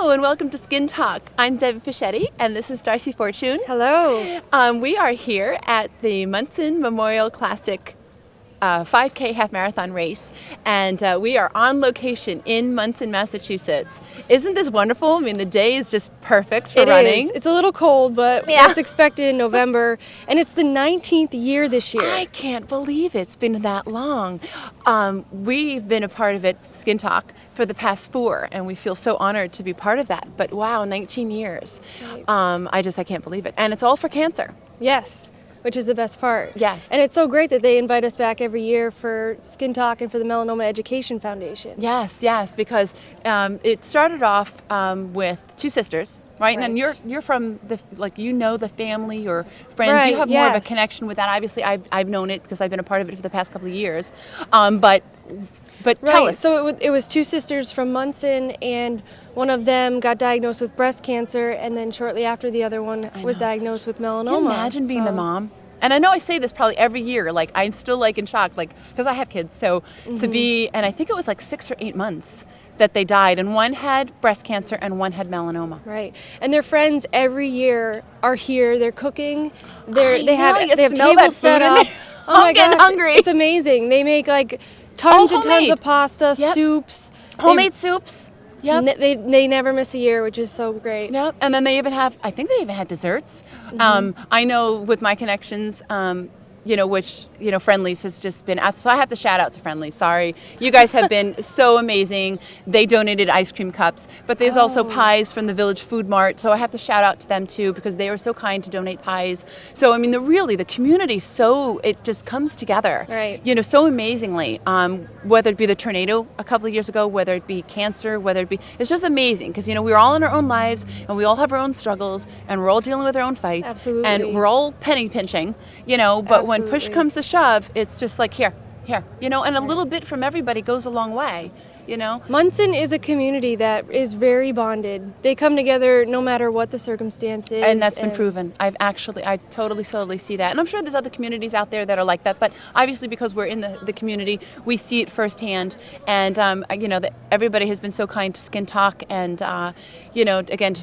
Hello and welcome to Skin Talk. I'm Debbie Fischetti and this is Darcy Fortune. Hello. We are here at the Monson Memorial Classic 5K half marathon race, and we are on location in Monson, Massachusetts. Isn't this wonderful? I mean, the day is just perfect for running. It is. It's a little cold, but it's expected in November, and it's the 19th year this year. I can't believe it's been that long. We've been a part of it, Skin Talk, for the past 4, and we feel so honored to be part of that. But wow, 19 years. Right. I can't believe it. And it's all for cancer. Yes, which is the best part. Yes. And it's so great that they invite us back every year for Skin Talk and for the Melanoma Education Foundation. Yes, because it started off with 2 sisters, right? And you're from the the family or friends. Right, you have more of a connection with that. Obviously, I've known it because I've been a part of it for the past couple of years. But tell us. So it was 2 sisters from Monson, and one of them got diagnosed with breast cancer, and then shortly after the other one was diagnosed with melanoma. Can you imagine being the mom? And I know I say this probably every year, like I'm still in shock, because I have kids. So to be, and I think it was 6 or 8 months that they died, and one had breast cancer and one had melanoma. Right, and their friends every year are here. They're cooking. They have tables tables set up. Oh my getting gosh, hungry. It's amazing. They make tons and tons of pasta, soups, homemade soups. Yep. They never miss a year, which is so great. Yep. And then I think they even had desserts. I know with my connections, which, Friendly's has just been, so I have to shout out to Friendly's. Sorry. You guys have been so amazing. They donated ice cream cups, but there's also pies from the Village Food Mart. So I have to shout out to them too, because they were so kind to donate pies. So, I mean, the community, it just comes together, right? So amazingly, whether it be the tornado a couple of years ago, whether it be cancer, it's just amazing because, we're all in our own lives and we all have our own struggles and we're all dealing with our own fights. Absolutely. And we're all penny pinching, but when push comes to shove, it's just here, and a little bit from everybody goes a long way, Monson is a community that is very bonded. They come together no matter what the circumstance is. And that's been proven. I totally see that. And I'm sure there's other communities out there that are like that, but obviously because we're in the community, we see it firsthand. And, everybody has been so kind to Skin Talk. And, again,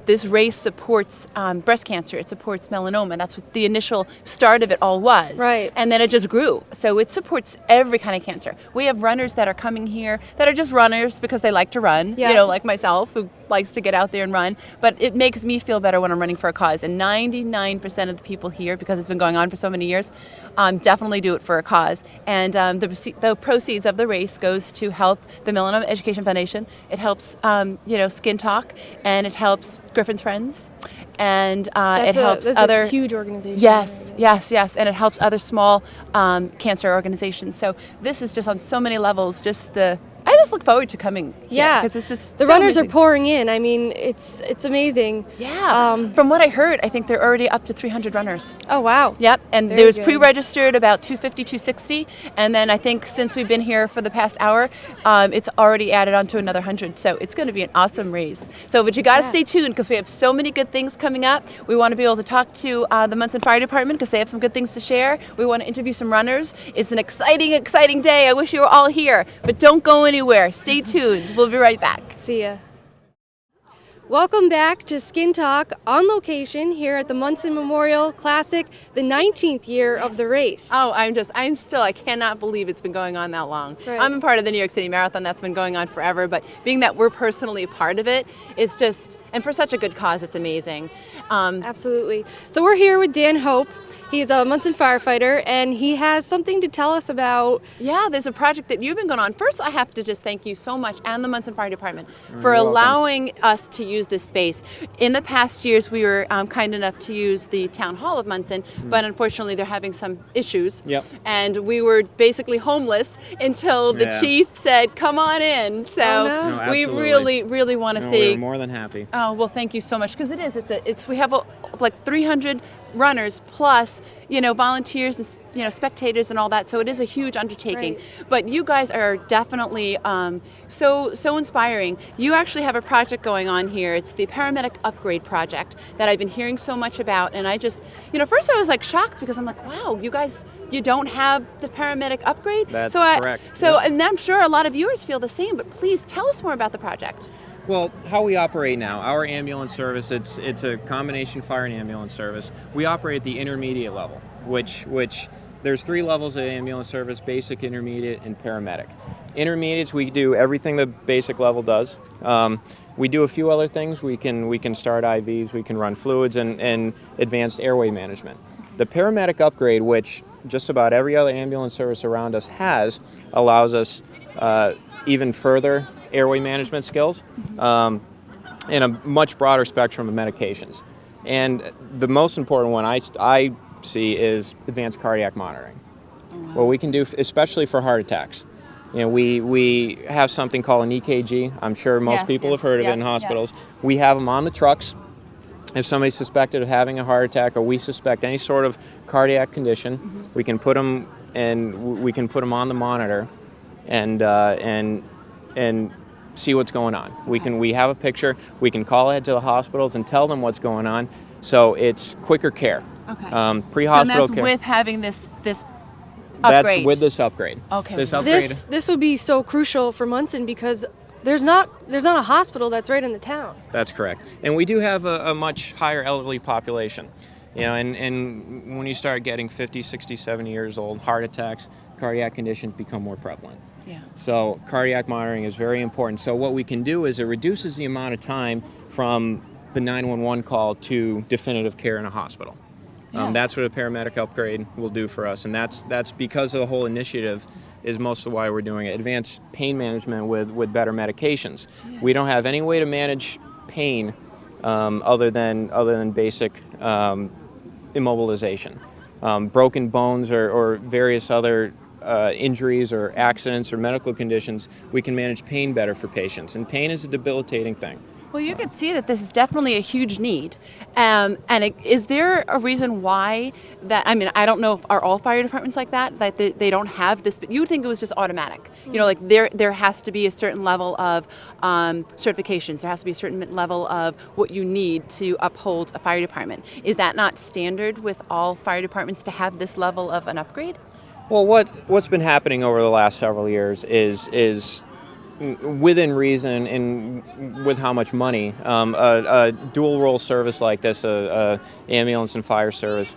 this race supports breast cancer. It supports melanoma. That's what the initial start of it all was. Right. And then it just grew. So it supports every kind of cancer. We have runners that are coming here that are just runners because they like to run, like myself, who likes to get out there and run. But it makes me feel better when I'm running for a cause. And 99% of the people here, because it's been going on for so many years, definitely do it for a cause. And the proceeds of the race goes to help the Melanoma Education Foundation. It helps, Skin Talk, and it helps Griffin's Friends. And it helps other huge organizations. Yes, and it helps other small cancer organizations. So this is just on so many levels. I just look forward to coming here because it's just the runners are pouring in. I mean, it's amazing. Yeah. From what I heard, I think they're already up to 300 runners. Oh wow. Yep. And Very there was good. pre-registered about 250, 260, and then I think since we've been here for the past hour, it's already added on to another 100. So it's going to be an awesome race. But you got to stay tuned because we have so many good things coming up. We want to be able to talk to the Monson Fire Department because they have some good things to share. We want to interview some runners. It's an exciting day. I wish you were all here, but don't go anywhere. Stay tuned. We'll be right back. See ya. Welcome back to Skin Talk on location here at the Monson Memorial Classic, the 19th year of the race. Oh, I cannot believe it's been going on that long. Right. I'm a part of the New York City Marathon that's been going on forever, but being that we're personally a part of it, it's just, and for such a good cause, it's amazing. Absolutely. So we're here with Dan Hope. He's a Monson firefighter, and he has something to tell us about. Yeah, there's a project that you've been going on. First, I have to just thank you so much, and the Monson Fire Department, for allowing us to use this space. In the past years, we were kind enough to use the Town Hall of Monson, but unfortunately, they're having some issues. Yep. And we were basically homeless until the chief said, come on in. So we really want to see. We're more than happy. Oh, well, thank you so much, because we have 300 runners plus volunteers and spectators and all that, so it is a huge undertaking. Right. But you guys are definitely so inspiring. You actually have a project going on here. It's the paramedic upgrade project that I've been hearing so much about, and I just first I was shocked because I'm like, wow, you don't have the paramedic upgrade? That's correct. And I'm sure a lot of viewers feel the same, but please tell us more about the project. Well, how we operate now, our ambulance service, it's a combination fire and ambulance service. We operate at the intermediate level, which there's 3 levels of ambulance service: basic, intermediate, and paramedic. Intermediates, we do everything the basic level does. We do a few other things. We can start IVs, we can run fluids, and advanced airway management. The paramedic upgrade, which just about every other ambulance service around us has, allows us even further airway management skills and a much broader spectrum of medications. And the most important one I see is advanced cardiac monitoring. Oh, wow. What we can do, especially for heart attacks. You know, we have something called an EKG. I'm sure most people have heard of it in hospitals. We have them on the trucks. If somebody's suspected of having a heart attack, or we suspect any sort of cardiac condition, we can put them on the monitor and see what's going on. We have a picture. We can call ahead to the hospitals and tell them what's going on. So it's quicker care. Okay. Pre-hospital so care. with having this upgrade. That's with this upgrade. Okay. This would be so crucial for Monson because there's not a hospital that's right in the town. That's correct. And we do have a much higher elderly population. You know, and when you start getting 50, 60, 70 years old, heart attacks, cardiac conditions become more prevalent. Yeah. So cardiac monitoring is very important. So what we can do is it reduces the amount of time from the 911 call to definitive care in a hospital. Yeah. That's what a paramedic upgrade will do for us, and that's because of the whole initiative is most of why we're doing it. Advanced pain management with better medications. Yeah. We don't have any way to manage pain other than basic immobilization. Broken bones or various other injuries or accidents or medical conditions, we can manage pain better for patients, and pain is a debilitating thing. Well, you can see that this is definitely a huge need. Is there a reason why that, I mean, I don't know if are all fire departments like that they don't have this, but you would think it was just automatic. You know, like there has to be a certain level of certifications. There has to be a certain level of what you need to uphold a fire department. Is that not standard with all fire departments to have this level of an upgrade? Well, what's been happening over the last several years is within reason and with how much money, a dual role service like this, a ambulance and fire service,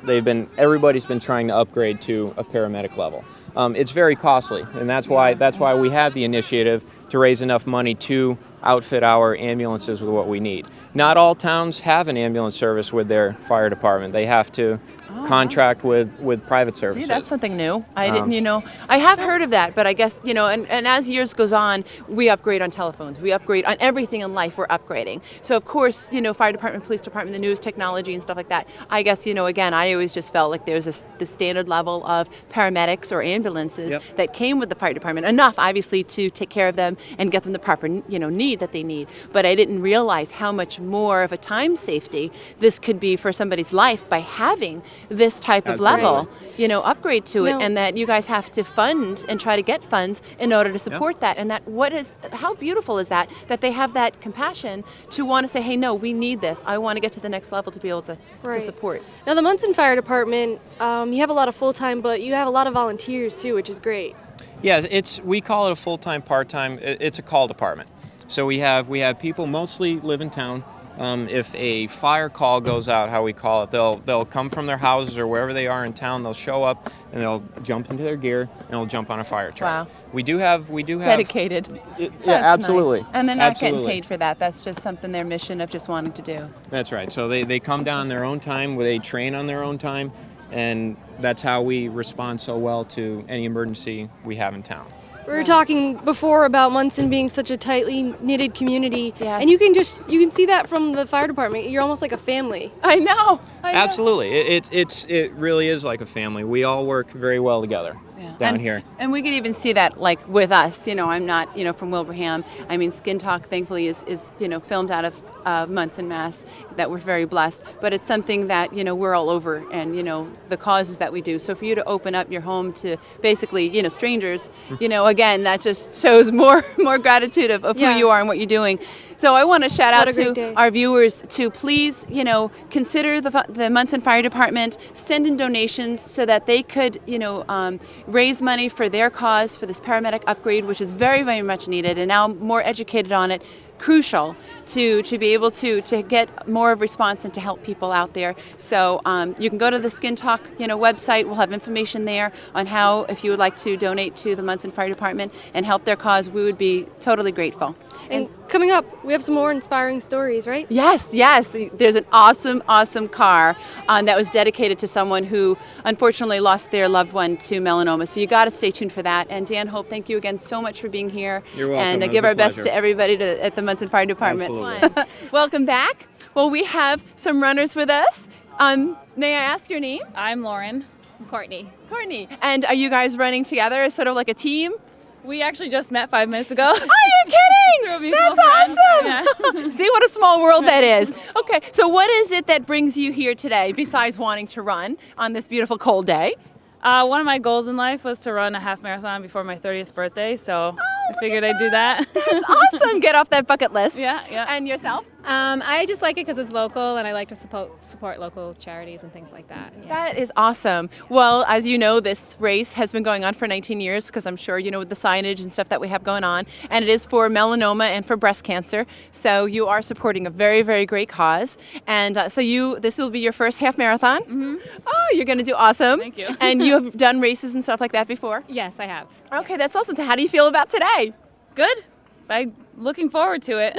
everybody's been trying to upgrade to a paramedic level. It's very costly, and that's why we have the initiative to raise enough money to outfit our ambulances with what we need. Not all towns have an ambulance service with their fire department. They have to contract with private services. See, that's something new. I didn't, I have heard of that, but I guess, and as years goes on, we upgrade on telephones. We upgrade on everything in life. We're upgrading. So of course, fire department, police department, the newest technology and stuff like that. I guess, again, I always just felt like there's the standard level of paramedics or ambulances that came with the fire department. Enough, obviously, to take care of them and get them the proper, need that they need. But I didn't realize how much more of a time safety this could be for somebody's life by having this type of level, upgrade to it, and that you guys have to fund and try to get funds in order to support that. And how beautiful is that they have that compassion to want to say, hey, no, we need this. I want to get to the next level to be able to support. Now, the Monson Fire Department, you have a lot of full-time, but you have a lot of volunteers too, which is great. Yeah, we call it a full-time, part-time. It's a call department. So we have people mostly live in town. If a fire call goes out, how we call it, they'll come from their houses or wherever they are in town. They'll show up and they'll jump into their gear and they'll jump on a fire truck. Wow. We do have dedicated. Yeah, absolutely. Nice. And they're not getting paid for that. That's just something their mission of just wanting to do. That's right. So they come down their own time, they train on their own time, and that's how we respond so well to any emergency we have in town. We were talking before about Monson being such a tightly knitted community, yes. And you can see that from the fire department. You're almost like a family. I know. Absolutely, it really is like a family. We all work very well together down here. And we could even see that like with us. I'm not from Wilbraham. I mean, Skin Talk thankfully is filmed out of Monson, Mass. That we're very blessed. But it's something that we're all over, and the causes that we do. So for you to open up your home to basically strangers, again, that just shows more gratitude of who you are and what you're doing. So I want to shout out to our viewers to please consider the Monson Fire Department, send in donations so that they could raise money for their cause for this paramedic upgrade, which is very, very much needed, and now more educated on it. crucial to be able to get more of a response and to help people out there. So you can go to the Skin Talk website. We'll have information there on how, if you would like to donate to the Monson Fire Department and help their cause, we would be totally grateful. And coming up, we have some more inspiring stories, right? Yes. There's an awesome car that was dedicated to someone who unfortunately lost their loved one to melanoma. So you got to stay tuned for that. And Dan Hope, thank you again so much for being here. You're welcome. And give our best to everybody at the Monson Fire Department. Absolutely. Welcome back. Well, we have some runners with us. May I ask your name? I'm Lauren. I'm Courtney. Courtney. And are you guys running together as sort of like a team? We actually just met 5 minutes ago. Are you kidding? Through a mutual That's friend. awesome. Yeah. See what a small world that is. Okay, so what is it that brings you here today besides wanting to run on this beautiful cold day? One of my goals in life was to run a half marathon before my 30th birthday, so I figured I'd do that. That's awesome. Get off that bucket list. Yeah. And yourself? I just like it because it's local, and I like to support local charities and things like that. Yeah. That is awesome. Well, as you know, this race has been going on for 19 years because I'm sure you know with the signage and stuff that we have going on, and it is for melanoma and for breast cancer. So you are supporting a very, very great cause. And this will be your first half marathon. Mm-hmm. Oh, you're going to do awesome. Thank you. And you have done races and stuff like that before? Yes, I have. Okay, that's awesome. So how do you feel about today? Good. I'm looking forward to it.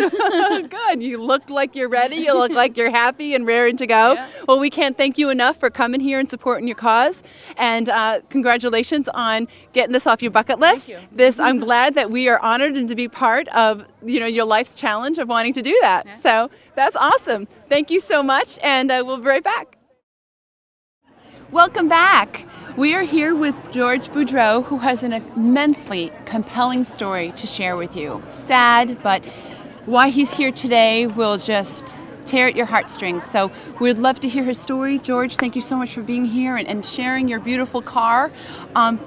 Good. You look like you're ready. You look like you're happy and raring to go. Yeah. Well, we can't thank you enough for coming here and supporting your cause. And congratulations on getting this off your bucket list. Thank you. I'm glad that we are honored and to be part of your life's challenge of wanting to do that. Yeah. So that's awesome. Thank you so much, and we'll be right back. Welcome back. We are here with George Boudreau, who has an immensely compelling story to share with you. Sad, but why he's here today will just tear at your heartstrings. So we'd love to hear his story. George, thank you so much for being here and sharing your beautiful car. Please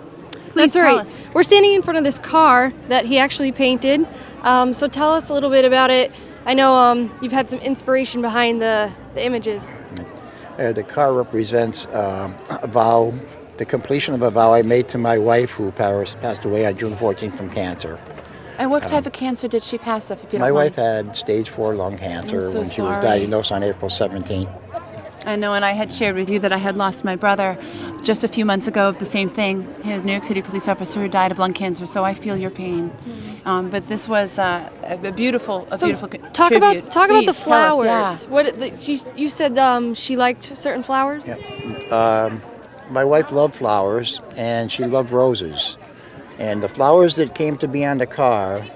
That's tell right. us. We're standing in front of this car that he actually painted. So tell us a little bit about it. I know you've had some inspiration behind the images. The car represents a vow, the completion of a vow I made to my wife who passed away on June 14th from cancer. And what type of cancer did she pass of, if you don't My mind? wife had stage 4 lung cancer I'm so when she was sorry. diagnosed on April 17th. I know, and I had shared with you that I had lost my brother just a few months ago of the same thing. He was a New York City police officer who died of lung cancer, so I feel your pain. But this was a beautiful tribute. Talk about the Please, tell us, flowers. yeah. You said she liked certain flowers. My wife loved flowers and she loved roses. And the flowers that came to be on the car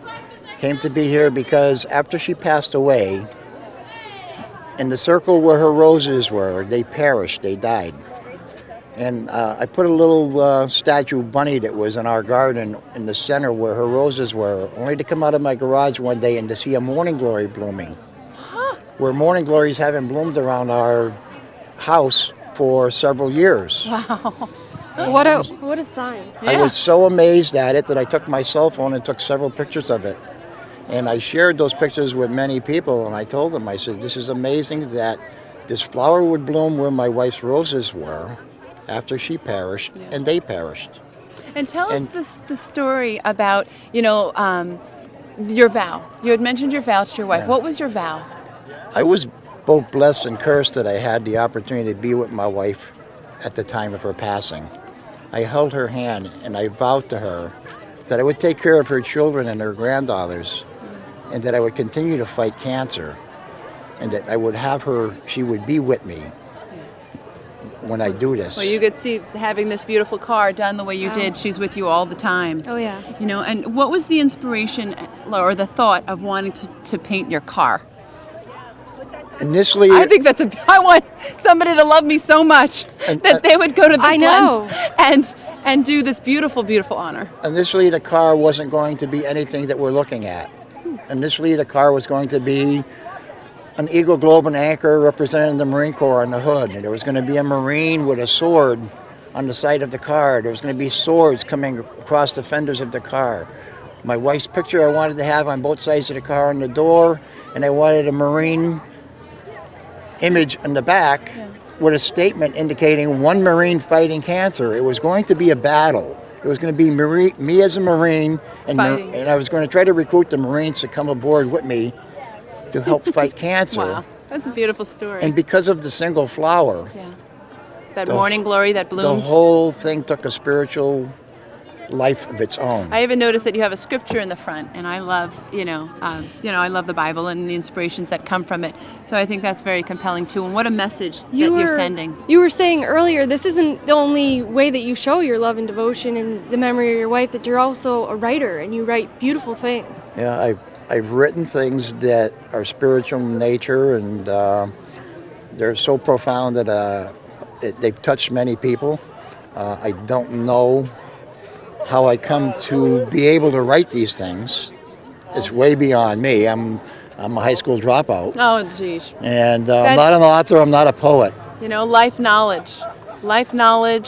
came to be here because after she passed away, in the circle where her roses were, they perished, they died. And I put a little statue bunny that was in our garden in the center where her roses were, only to come out of my garage one day and to see a morning glory blooming. Where morning glories haven't bloomed around our house for several years. Wow. What a sign. I was so amazed at it that I took my cell phone and took several pictures of it. And I shared those pictures with many people, and I told them, I said, this is amazing that this flower would bloom where my wife's roses were after she perished, and they perished. And tell us the story about, your vow. You had mentioned your vow to your wife. Yeah. What was your vow? I was both blessed and cursed that I had the opportunity to be with my wife at the time of her passing. I held her hand, and I vowed to her that I would take care of her children and her granddaughters, and that I would continue to fight cancer, and that I would have her, she would be with me when I do this. Well, you could see having this beautiful car done the way you did. She's with you all the time. Oh yeah. And what was the inspiration or the thought of wanting to paint your car? Initially, I think I want somebody to love me so much that they would go to this I know. length and do this beautiful, beautiful honor. Initially, the car wasn't going to be anything that we're looking at. Initially, the car was going to be an Eagle Globe and Anchor representing the Marine Corps on the hood. And there was going to be a Marine with a sword on the side of the car. There was going to be swords coming across the fenders of the car. My wife's picture I wanted to have on both sides of the car on the door, and I wanted a Marine image in the back with a statement indicating one Marine fighting cancer. It was going to be a battle. It was going to be me as a Marine, and I was going to try to recruit the Marines to come aboard with me to help fight cancer. Wow, that's a beautiful story. And because of the single flower, yeah, that morning glory that the blooms. whole thing took a spiritual life of its own. I even noticed that you have a scripture in the front, and I love, I love the Bible and the inspirations that come from it. So I think that's very compelling too. And what a message that you're sending. You were saying earlier, this isn't the only way that you show your love and devotion and the memory of your wife. That you're also a writer, and you write beautiful things. Yeah, I've written things that are spiritual in nature, and they're so profound that they've touched many people. I don't know how I come to be able to write these things. It's way beyond me. I'm a high school dropout. Oh, geez. And I'm not an author, I'm not a poet. Life knowledge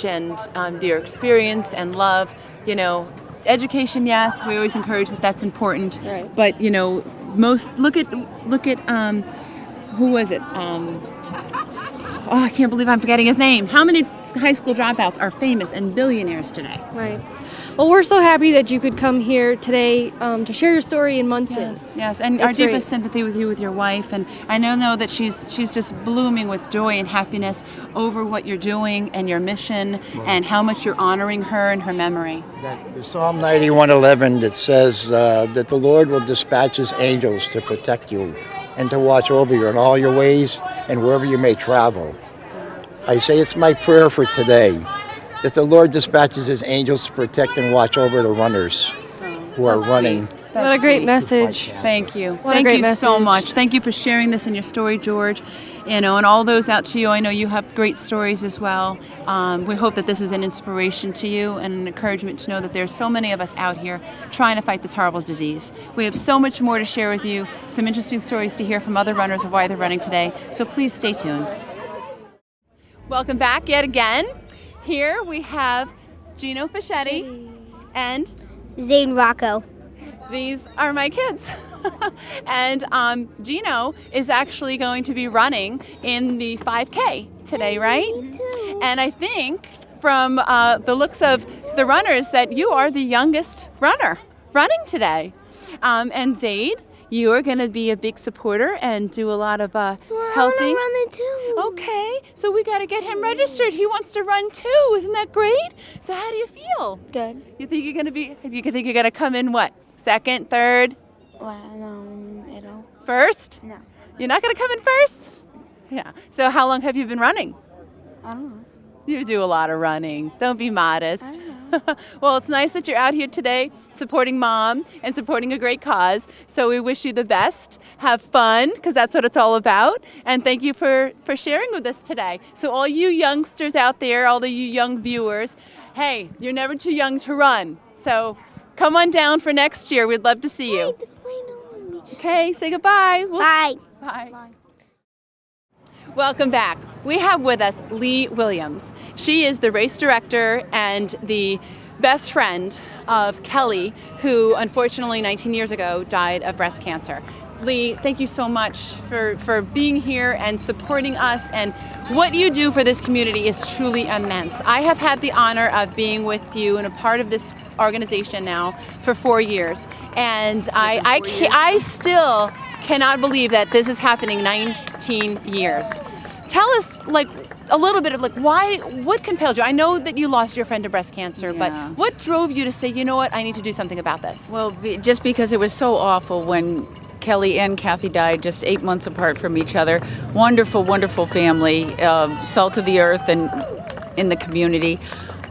and your experience and love, education, yes, we always encourage that's important. Right. But, most, look at who was it? I can't believe I'm forgetting his name. How many high school dropouts are famous and billionaires today? Right. Well, we're so happy that you could come here today to share your story in Monson. Yes, and our deepest sympathy with you, with your wife, and I know that she's just blooming with joy and happiness over what you're doing and your mission, and how much you're honoring her and her memory. The Psalm 91:11 that says that the Lord will dispatch His angels to protect you and to watch over you in all your ways and wherever you may travel. I say it's my prayer for today, that the Lord dispatches His angels to protect and watch over the runners who are running. What a great message. Thank you. What a Thank great you message. so much. Thank you for sharing this in your story, George. And all those out to you, I know you have great stories as well. We hope that this is an inspiration to you and an encouragement to know that there's so many of us out here trying to fight this horrible disease. We have so much more to share with you, some interesting stories to hear from other runners of why they're running today. So please stay tuned. Welcome back yet again. Here we have Gino Fischetti and Zane Rocco. These are my kids. And Gino is actually going to be running in the 5K today, right? And I think from the looks of the runners that you are the youngest runner running today. And Zaid, you are going to be a big supporter and do a lot of helping. I want to run too. Okay, so we got to get him registered. He wants to run too. Isn't that great? So how do you feel? Good. You think you're going to come in what? Second, third, Well, no, middle. first? No. You're not going to come in first? Yeah. So how long have you been running? I don't know. You do a lot of running. Don't be modest. I know. Well, it's nice that you're out here today supporting Mom and supporting a great cause. So we wish you the best. Have fun, because that's what it's all about. And thank you for sharing with us today. So all you youngsters out there, all you young viewers, hey, you're never too young to run. So come on down for next year. We'd love to see you. Okay, say goodbye. Bye. Bye. Welcome back. We have with us Lee Williams. She is the race director and the best friend of Kelly, who unfortunately 19 years ago died of breast cancer. Lee, thank you so much for being here and supporting us, and what you do for this community is truly immense. I have had the honor of being with you and a part of this organization now for 4 years, and I still cannot believe that this is happening 19 years. Tell us a little bit of what compelled you? I know that you lost your friend to breast cancer, but what drove you to say, you know what, I need to do something about this? Well, just because it was so awful when Kelly and Kathy died just 8 months apart from each other. Wonderful, wonderful family, salt of the earth and in the community.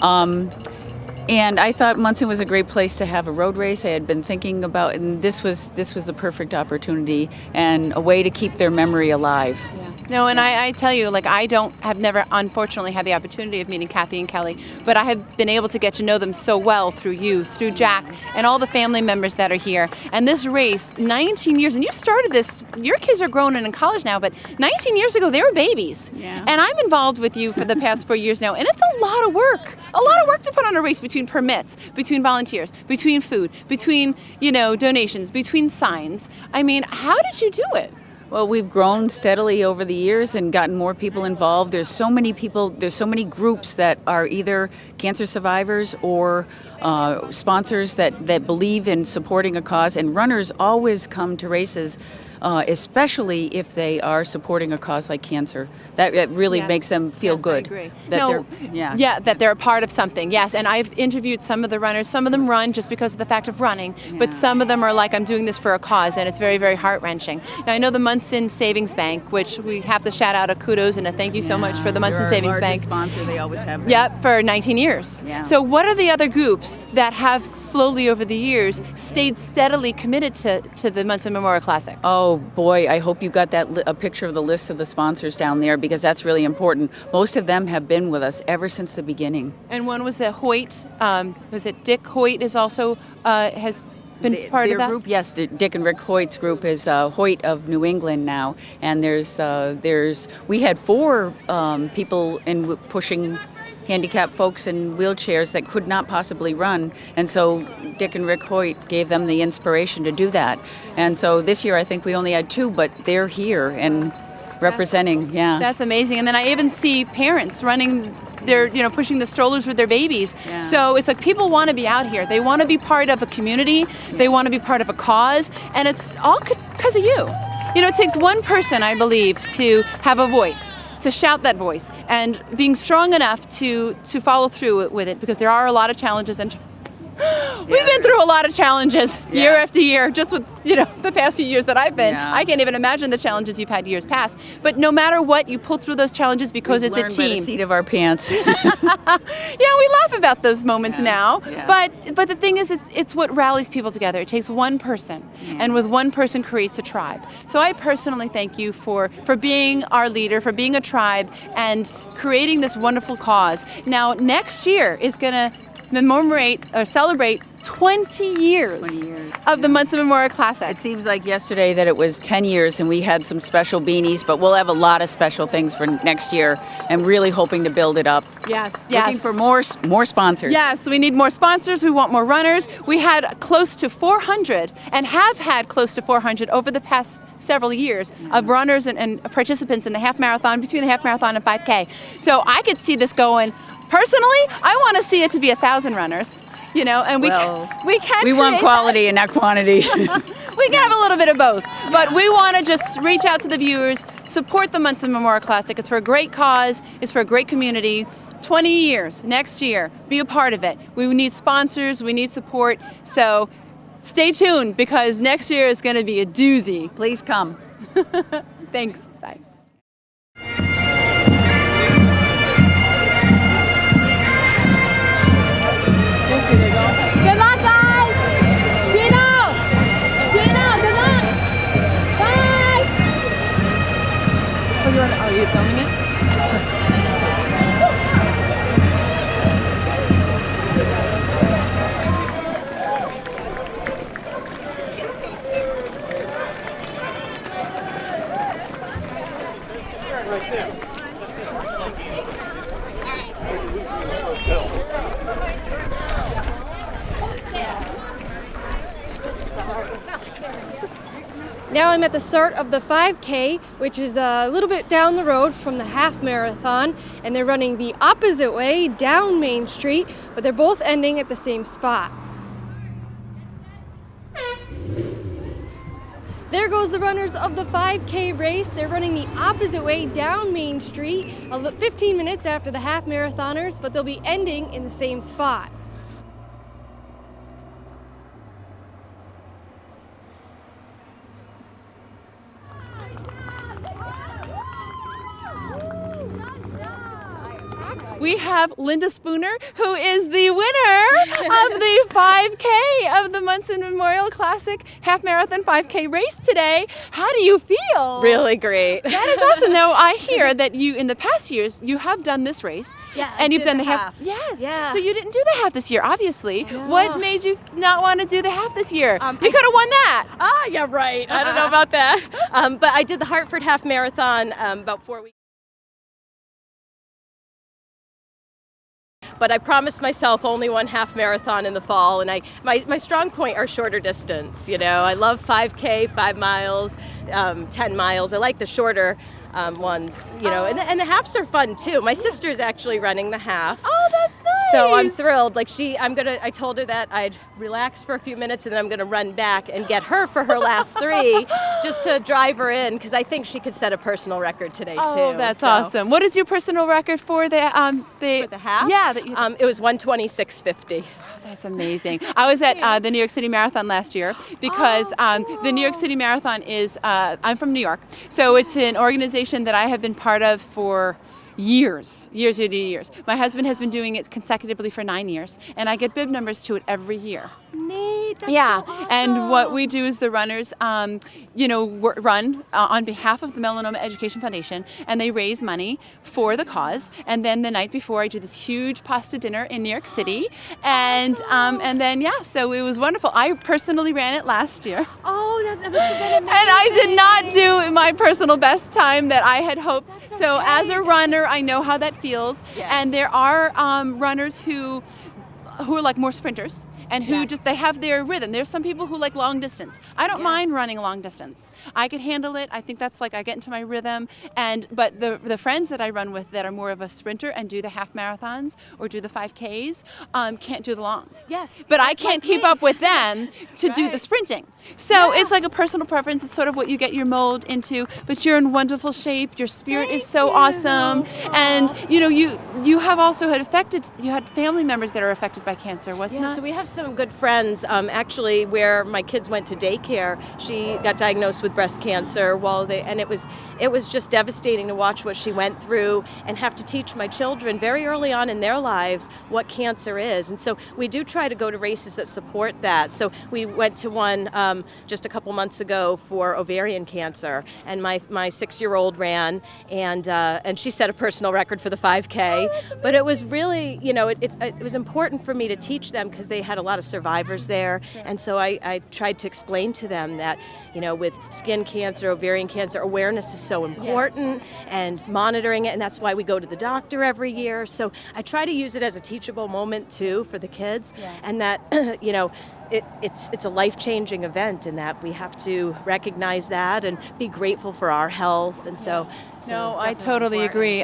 And I thought Monson was a great place to have a road race. I had been thinking about, and this was the perfect opportunity and a way to keep their memory alive. Yeah. No, and I tell you, I have never, unfortunately, had the opportunity of meeting Kathy and Kelly, but I have been able to get to know them so well through you, through Jack, and all the family members that are here. And this race, 19 years, and you started this, your kids are grown and in college now, but 19 years ago, they were babies. Yeah. And I'm involved with you for the past 4 years now, and it's a lot of work to put on a race, between permits, between volunteers, between food, between, donations, between signs. I mean, how did you do it? Well, we've grown steadily over the years and gotten more people involved. There's so many groups that are either cancer survivors or sponsors that believe in supporting a cause, and runners always come to races especially if they are supporting a cause like cancer. That it really makes them feel good. I agree. That that they're a part of something. Yes, and I've interviewed some of the runners. Some of them run just because of the fact of running, but some of them are like, I'm doing this for a cause, and it's very, very heart-wrenching. Now, I know the Monson Savings Bank, which we have to shout out a kudos and a thank you so much for the Monson Savings Bank. Sponsor, they always have been. Yep, for 19 years. Yeah. So what are the other groups that have slowly over the years stayed steadily committed to the Monson Memorial Classic? Oh boy, I hope you got a picture of the list of the sponsors down there, because that's really important. Most of them have been with us ever since the beginning. And one was the Hoyt, was it Dick Hoyt is also, has been part of that? Their group, yes, the Dick and Rick Hoyt's group is Hoyt of New England now, and we had 4 people in pushing handicapped folks in wheelchairs that could not possibly run, and so Dick and Rick Hoyt gave them the inspiration to do that. And so this year I think we only had 2, but they're here and representing. That's amazing. And then I even see parents running. They're pushing the strollers with their babies. Yeah. So it's like people want to be out here. They want to be part of a community. They want to be part of a cause, and it's all because of you. It takes one person, I believe, to have a voice, to shout that voice, and being strong enough to follow through with it, because there are a lot of challenges, and we've been through a lot of challenges year after year, just with the past few years that I've been. I can't even imagine the challenges you've had years past. But no matter what, you pull through those challenges because We've it's a learned by team. the seat of our pants. We laugh about those moments now. Yeah. But the thing is, it's what rallies people together. It takes one person, and with one person creates a tribe. So I personally thank you for being our leader, for being a tribe, and creating this wonderful cause. Now, next year is going to celebrate 20 years of the Monson Memorial Classic. It seems like yesterday that it was 10 years and we had some special beanies, but we'll have a lot of special things for next year and really hoping to build it up. Yes. Looking for more sponsors. Yes, we need more sponsors. We want more runners. We had close to 400 and have had close to 400 over the past several years of runners and participants in the half marathon, between the half marathon and 5K. So I could see this going. Personally, I want to see it to be 1,000 runners, and we want quality and not quantity. We can have a little bit of both, but we want to just reach out to the viewers, support the Monson Memorial Classic. It's for a great cause. It's for a great community. 20 years next year. Be a part of it. We need sponsors. We need support. So stay tuned, because next year is going to be a doozy. Please come. Thanks. Bye. Good luck, guys! Gino, good luck! Bye! Are you filming it? Now I'm at the start of the 5K, which is a little bit down the road from the half marathon, and they're running the opposite way down Main Street, but they're both ending at the same spot. There goes the runners of the 5K race. They're running the opposite way down Main Street, 15 minutes after the half marathoners, but they'll be ending in the same spot. We have Linda Spooner, who is the winner of the 5K of the Monson Memorial Classic Half Marathon 5K race today. How do you feel? Really great. That is awesome. Now, I hear that you, in the past years, you have done this race. Yeah, and you've did done the the half. half. Yes. Yeah. So you didn't do the half this year, obviously. No. What made you not want to do the half this year? You could have won that. Ah, yeah, right. I don't know about that. But I did the Hartford Half Marathon about 4 weeks. But I promised myself only one half marathon in the fall, and my strong point are shorter distance. I love 5K, 5 miles, 10 miles. I like the shorter ones, and the halves are fun too. My sister's actually running the half. Oh, that's nice. So I'm thrilled. Like I told her that I'd relax for a few minutes and then I'm gonna run back and get her for her last 3 just to drive her in, because I think she could set a personal record today too. Oh, that's awesome. What is your personal record for the For the half? Yeah, it was 1:26:50. That's amazing. I was at the New York City Marathon last year because the New York City Marathon is, I'm from New York, so it's an organization that I have been part of for years. My husband has been doing it consecutively for 9 years, and I get bib numbers to it every year. Neat. That's Yeah, so awesome. and what we do is the runners, run on behalf of the Melanoma Education Foundation, and they raise money for the cause. And then the night before, I do this huge pasta dinner in New York City, and then so it was wonderful. I personally ran it last year. Oh, that must have been amazing. And I did not do my personal best time that I had hoped. So as a runner, I know how that feels. Yes. And there are runners who are like more sprinters and who they have their rhythm. There's some people who like long distance. I don't mind running long distance. I could handle it. I think that's like I get into my rhythm. But the friends that I run with that are more of a sprinter and do the half marathons or do the 5Ks can't do the long. Yes. But I can't keep up with them to do the sprinting. So it's like a personal preference. It's sort of what you get your mold into. But you're in wonderful shape. Your spirit is so awesome. And you have also you had family members that are affected by cancer, wasn't it? So we have some good friends. Actually, where my kids went to daycare, she got diagnosed with breast cancer and it was just devastating to watch what she went through and have to teach my children very early on in their lives what cancer is. And so we do try to go to races that support that. So we went to one just a couple months ago for ovarian cancer, and my 6-year-old ran, and she set a personal record for the 5K. But it was really, it was important for me to teach them because they had a lot of survivors there. And so I tried to explain to them that, with skin cancer, ovarian cancer, awareness is so important and monitoring it. And that's why we go to the doctor every year. So I try to use it as a teachable moment too for the kids, and that, it's a life-changing event, and that we have to recognize that and be grateful for our health. And No, I totally agree.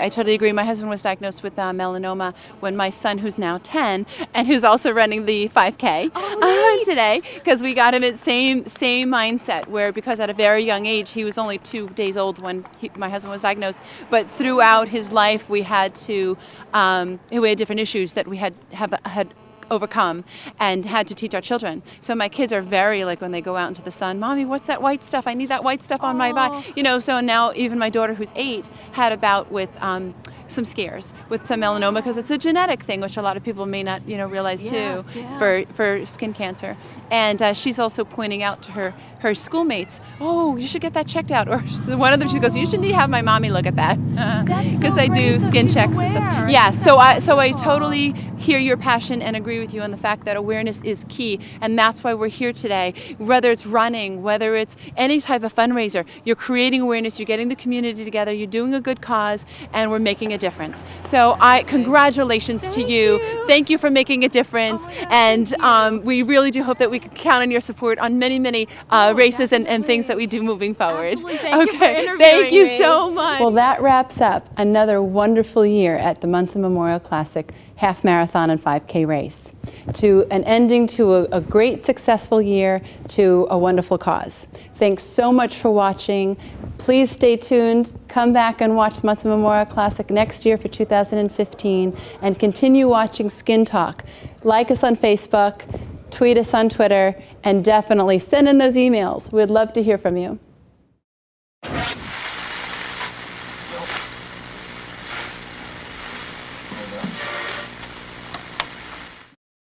My husband was diagnosed with melanoma when my son, who's now 10 and who's also running the 5K today, because we got him at same mindset, where because at a very young age, he was only 2 days old when my husband was diagnosed, but throughout his life we had different issues that we had overcome and had to teach our children. So my kids are very like, when they go out into the sun, Mommy, what's that white stuff? I need that white stuff on my body. So now even my daughter, who's 8, had a bout with some scares with some melanoma, because it's a genetic thing, which a lot of people may not realize for skin cancer. And she's also pointing out to her schoolmates, oh, you should get that checked out. Or one of them, she goes, you should have my mommy look at that, because I do skin checks and stuff. Yeah, so I totally hear your passion and agree with you on the fact that awareness is key, and that's why we're here today. Whether it's running, whether it's any type of fundraiser, you're creating awareness, you're getting the community together, you're doing a good cause, and we're making a difference. So congratulations to you. Thank you for making a difference, and we really do hope that we can count on your support on many, many races and things that we do moving forward. Absolutely. Thank you for interviewing Thank you me. so much. Well, that wraps up another wonderful year at the Monson Memorial Classic half marathon and 5K race, to an ending to a great successful year, to a wonderful cause. Thanks so much for watching. Please stay tuned. Come back and watch the Monson Memorial Classic next year for 2015, and continue watching Skin Talk. Like us on Facebook, tweet us on Twitter, and definitely send in those emails. We'd love to hear from you.